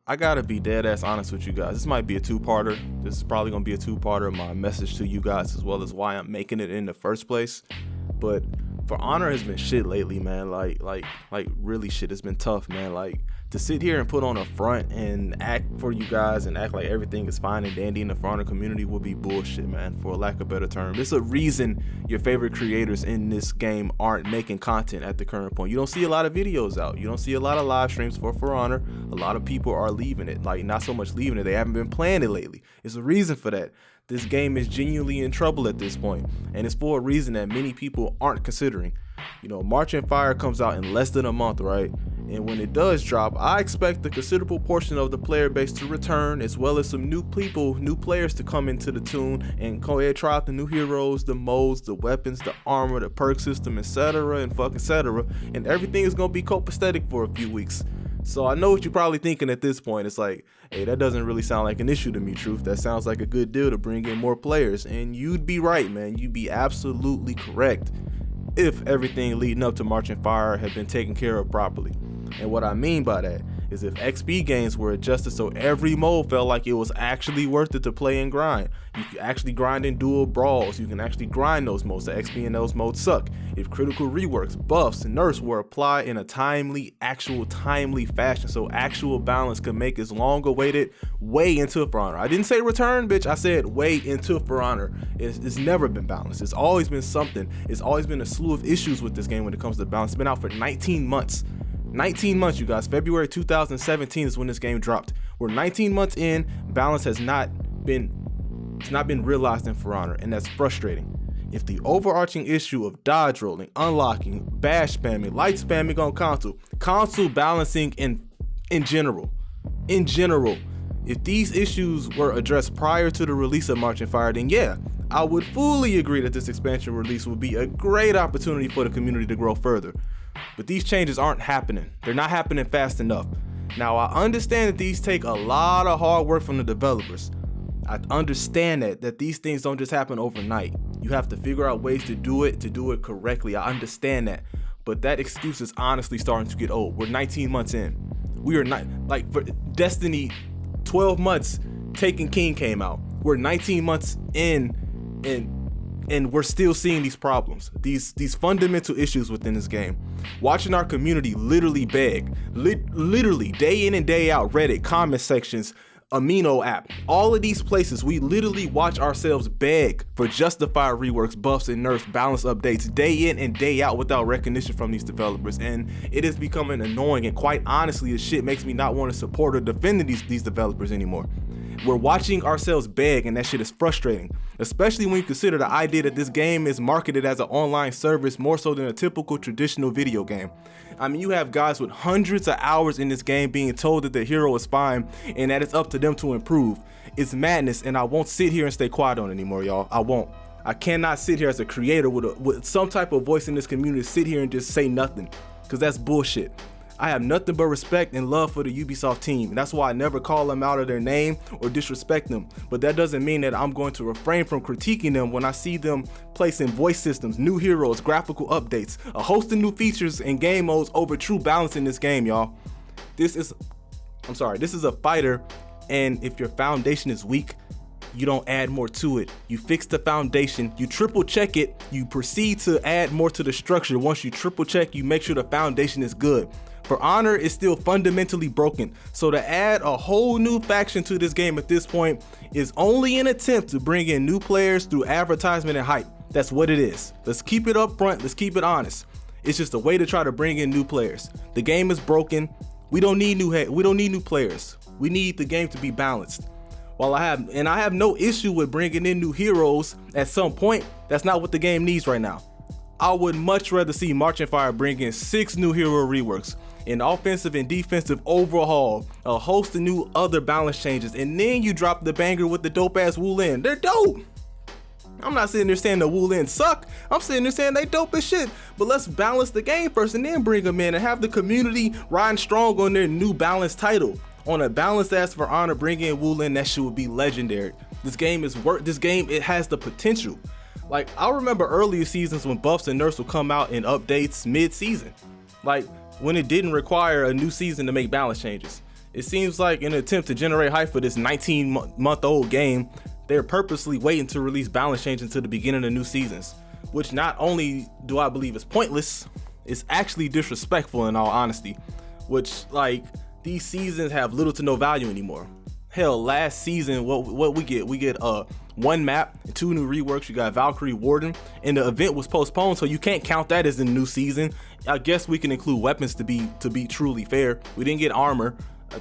I gotta be dead ass honest with you guys. This might be a two-parter. This is probably gonna be a two-parter. My message to you guys, as well as why I'm making it in the first place. But For Honor has been shit lately, man. Like really shit. It's been tough, man. Like, to sit here and put on a front and act for you guys and act like everything is fine and dandy in the For Honor community would be bullshit, man, for lack of a better term. There's a reason your favorite creators in this game aren't making content at the current point. You don't see a lot of videos out. You don't see a lot of live streams for Honor. A lot of people are leaving it. Like, not so much leaving it, they haven't been playing it lately. There's a reason for that. This game is genuinely in trouble at this point, and it's for a reason that many people aren't considering. You know, Marching Fire comes out in less than a month, right? And when it does drop, I expect a considerable portion of the player base to return, as well as some new players to come into the tune and go ahead, try out the new heroes, the modes, the weapons, the armor, the perk system, etc. and fucking etc. And everything is gonna be copacetic for a few weeks. So I know what you're probably thinking at this point. It's like, hey, that doesn't really sound like an issue to me, Truth. That sounds like a good deal to bring in more players. And you'd be right, man. You'd be absolutely correct if everything leading up to Marching Fire had been taken care of properly. And what I mean by that is if XP games were adjusted so every mode felt like it was actually worth it to play and grind. You can actually grind in dual brawls. You can actually grind those modes. The XP in those modes suck. If critical reworks, buffs, and nerfs were applied in a timely fashion, so actual balance could make its long-awaited way into For Honor. I didn't say return, bitch. I said way into For Honor. It's never been balanced. It's always been something. It's always been a slew of issues with this game when it comes to balance. It's been out for 19 months. 19 months, you guys. February 2017 is when this game dropped. We're 19 months in, balance has not been realized in For Honor, and that's frustrating. If the overarching issue of dodge rolling, unlocking, bash spamming, light spamming on console balancing in general, if these issues were addressed prior to the release of Marching Fire, then yeah, I would fully agree that this expansion release would be a great opportunity for the community to grow further. But these changes aren't happening. They're not happening fast enough. Now, I understand that these take a lot of hard work from the developers. I understand that these things don't just happen overnight. You have to figure out ways to do it correctly. I understand that. But that excuse is honestly starting to get old. We're 19 months in. We are not, like, for Destiny, 12 months, Taken King came out. We're 19 months in, and we're still seeing these problems, these fundamental issues within this game. Watching our community literally beg, literally day in and day out, Reddit, comment sections, Amino app, all of these places, we literally watch ourselves beg for justified reworks, buffs, and nerfs, balance updates day in and day out without recognition from these developers. And it is becoming annoying, and quite honestly, this shit makes me not want to support or defend these developers anymore. We're watching ourselves beg, and that shit is frustrating, especially when you consider the idea that this game is marketed as an online service more so than a typical traditional video game. I mean, you have guys with hundreds of hours in this game being told that the hero is fine and that it's up to them to improve. It's madness, and I won't sit here and stay quiet on it anymore, y'all. I won't. I cannot sit here as a creator with some type of voice in this community, sit here and just say nothing, because that's bullshit. I have nothing but respect and love for the Ubisoft team, and that's why I never call them out of their name or disrespect them. But that doesn't mean that I'm going to refrain from critiquing them when I see them placing voice systems, new heroes, graphical updates, a host of new features and game modes over true balance in this game, y'all. This is a fighter, and if your foundation is weak, you don't add more to it. You fix the foundation, you triple check it, you proceed to add more to the structure. Once you triple check, you make sure the foundation is good. For Honor is still fundamentally broken, so to add a whole new faction to this game at this point is only an attempt to bring in new players through advertisement and hype. That's what it is. Let's keep it up front, let's keep it honest. It's just a way to try to bring in new players. The game is broken. We don't need new players. We need the game to be balanced. While I have no issue with bringing in new heroes at some point, that's not what the game needs right now. I would much rather see Marching Fire bring in 6 new hero reworks, an offensive and defensive overhaul, a host of new other balance changes, and then you drop the banger with the dope ass Wu Lin. They're dope. I'm not sitting there saying the Wu Lin suck. I'm sitting there saying they dope as shit. But let's balance the game first and then bring them in and have the community riding strong on their new balanced title. On a balanced ass For Honor, bring in Wu Lin, that shit would be legendary. This game, it has the potential. Like, I remember earlier seasons when buffs and nerfs would come out in updates mid-season. Like, when it didn't require a new season to make balance changes. It seems like in an attempt to generate hype for this 19-month-old game, they're purposely waiting to release balance change into the beginning of new seasons, which not only do I believe is pointless, it's actually disrespectful in all honesty, which like these seasons have little to no value anymore. Hell, last season, what we get one map, 2 new reworks. You got Valkyrie Warden, and the event was postponed, so you can't count that as the new season. I guess we can include weapons to be truly fair. We didn't get armor.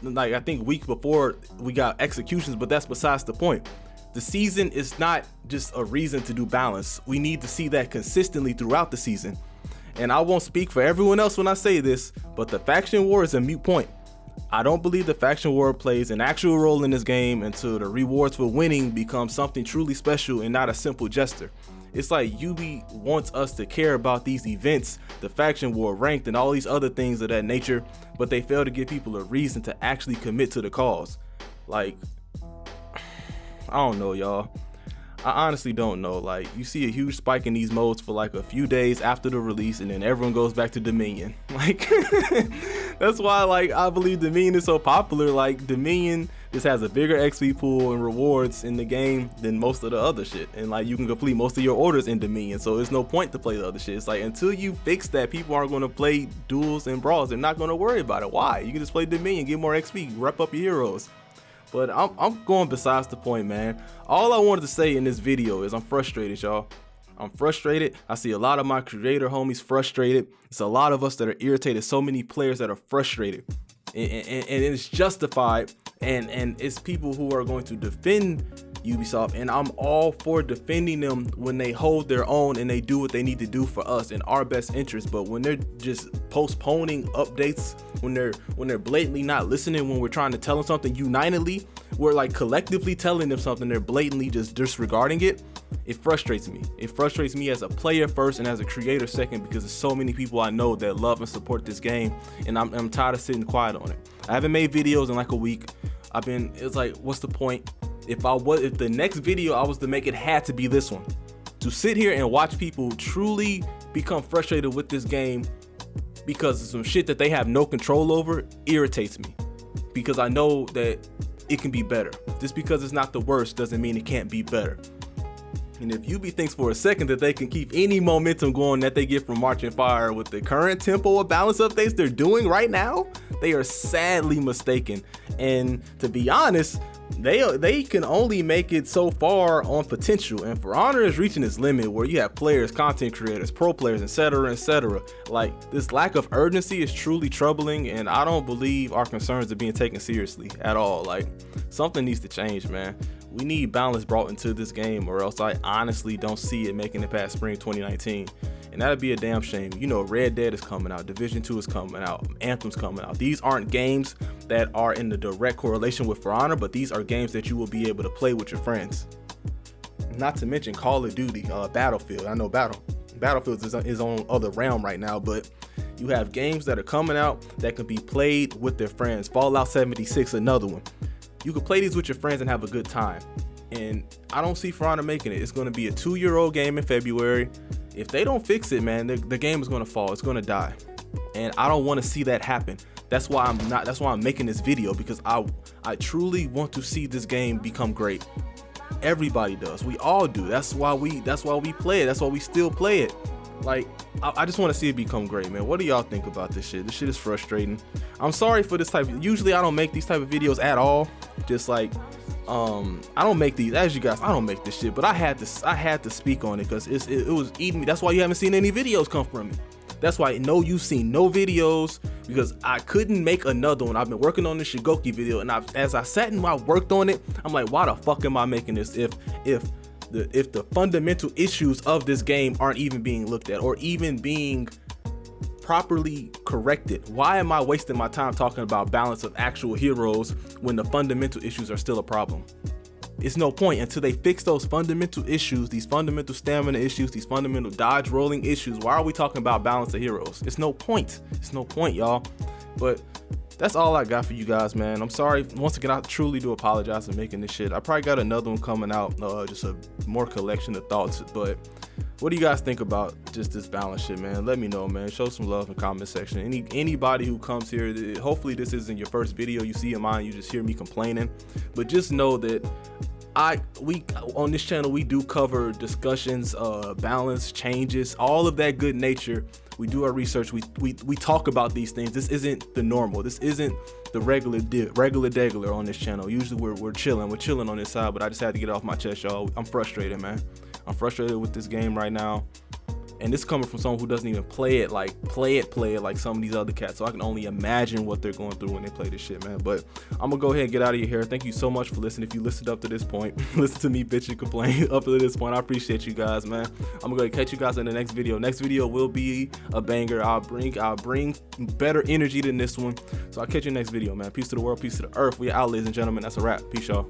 Like I think week before we got executions, but that's besides the point. The season is not just a reason to do balance. We need to see that consistently throughout the season. And I won't speak for everyone else when I say this, but the faction war is a moot point. I don't believe the faction war plays an actual role in this game until the rewards for winning become something truly special and not a simple gesture. It's like Ubi wants us to care about these events, the faction war, ranked, and all these other things of that nature, but they fail to give people a reason to actually commit to the cause. Like, I don't know, y'all. I honestly don't know. Like, you see a huge spike in these modes for like a few days after the release, and then everyone goes back to Dominion. Like, that's why like I believe Dominion is so popular. Like, Dominion just has a bigger XP pool and rewards in the game than most of the other shit, and like you can complete most of your orders in Dominion, so there's no point to play the other shit. It's like until you fix that, people aren't going to play duels and brawls. They're not going to worry about it. Why? You can just play Dominion, get more XP, rep up your heroes. But I'm going besides the point, man. All I wanted to say in this video is I'm frustrated, y'all. I'm frustrated. I see a lot of my creator homies frustrated. It's a lot of us that are irritated. So many players that are frustrated. And it's justified. And it's people who are going to defend Ubisoft. And I'm all for defending them when they hold their own and they do what they need to do for us in our best interest. But when they're just postponing updates, when they're blatantly not listening, when we're trying to tell them something unitedly, we're like collectively telling them something, they're blatantly just disregarding it. It frustrates me. It frustrates me as a player first and as a creator second, because there's so many people I know that love and support this game, and I'm tired of sitting quiet on it. I haven't made videos in like a week. It's like, what's the point? If the next video I was to make, it had to be this one. To sit here and watch people truly become frustrated with this game because of some shit that they have no control over irritates me, because I know that it can be better. Just because it's not the worst doesn't mean it can't be better. And if Ubi thinks for a second that they can keep any momentum going that they get from March and Fire with the current tempo of balance updates they're doing right now, they are sadly mistaken. And to be honest, they can only make it so far on potential, and For Honor is reaching its limit where you have players, content creators, pro players, etc. Like, this lack of urgency is truly troubling, and I don't believe our concerns are being taken seriously at all. Like, something needs to change, man. We need balance brought into this game, or else I honestly don't see it making it past spring 2019. And that'd be a damn shame. You know, Red Dead is coming out, Division 2 is coming out, Anthem's coming out. These aren't games that are in the direct correlation with For Honor, but these are games that you will be able to play with your friends. Not to mention Call of Duty, Battlefield. I know Battlefield is his own other realm right now, but you have games that are coming out that can be played with their friends. Fallout 76, another one. You can play these with your friends and have a good time. And I don't see For Honor making it. It's going to be a 2-year-old game in February. If they don't fix it, man, the game is going to fall. It's going to die. And I don't want to see that happen. That's why I'm making this video, because I truly want to see this game become great. Everybody does. We all do. That's why we play it. That's why we still play it. Like, I just want to see it become great, man. What do y'all think about this shit? This shit is frustrating. I'm sorry for this type of, usually I don't make these type of videos at all. Just like, I don't make these, as you guys, I don't make this shit, but I had to speak on it because it was eating me. That's why you haven't seen any videos come from me. That's why you've seen no videos, because I couldn't make another one. I've been working on this Shigoki video, and as I sat and I worked on it, I'm like, why the fuck am I making this if the fundamental issues of this game aren't even being looked at or even being properly corrected? Why am I wasting my time talking about balance of actual heroes when the fundamental issues are still a problem? It's no point until they fix those fundamental issues, these fundamental stamina issues, these fundamental dodge rolling issues. Why are we talking about balance of heroes? It's no point. It's no point, y'all. But that's all I got for you guys, man. I'm sorry. Once again, I truly do apologize for making this shit. I probably got another one coming out, just a more collection of thoughts. But what do you guys think about just this balance shit, man? Let me know, man. Show some love in the comment section. Anybody who comes here, hopefully this isn't your first video you see of mine. You just hear me complaining. But just know that we on this channel, we do cover discussions, balance, changes, all of that good nature. We do our research. We talk about these things. This isn't the normal. This isn't the regular degular on this channel. Usually we're chilling on this side, but I just had to get it off my chest, y'all. I'm frustrated, man. I'm frustrated with this game right now. And this is coming from someone who doesn't even play it like some of these other cats. So I can only imagine what they're going through when they play this shit, man. But I'm gonna go ahead and get out of your hair. Thank you so much for listening. If you listened up to this point, listen to me bitch and complain up to this point. I appreciate you guys, man. I'm gonna go catch you guys in the next video. Next video will be a banger. I'll bring better energy than this one. So I'll catch you next video, man. Peace to the world, peace to the earth. We out, ladies and gentlemen. That's a wrap. Peace, y'all.